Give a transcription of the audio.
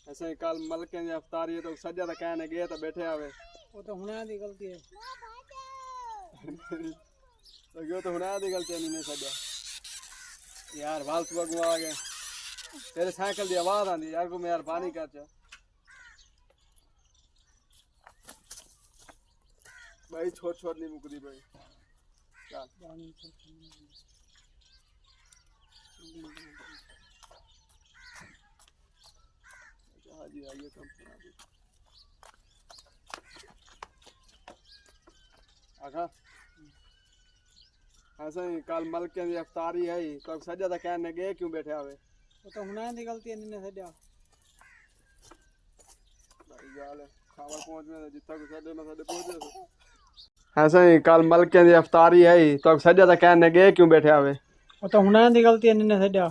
ऐसे कल मलके दी अफ्तारी है तो सजा तो कहने गए तो बैठे आवे वो तो हुना दी गलती है। तो यो तो हुना दी गलती नहीं सजा यार वाल सुबह को आ गए तेरे साइकिल दी आवाज आंदी यार को मैं यार पानी कर चा भाई छोट छोट नहीं मुकदी भाई चल हाजी आइए कम आखा ऐसा ही कल मलके दी अफ्तारी है तो सजा तो कहने गए क्यों बैठे आवे वो तो हुना दी गलती है ने सजा भाई गाल है खावर पहुंच में जितना को सजे ना सजे पहुंचे ऐसा ही कल मलके दी अफ्तारी है तो सजा तो कहने गए क्यों बैठे आवे वो तो हुना दी गलती है ने सजा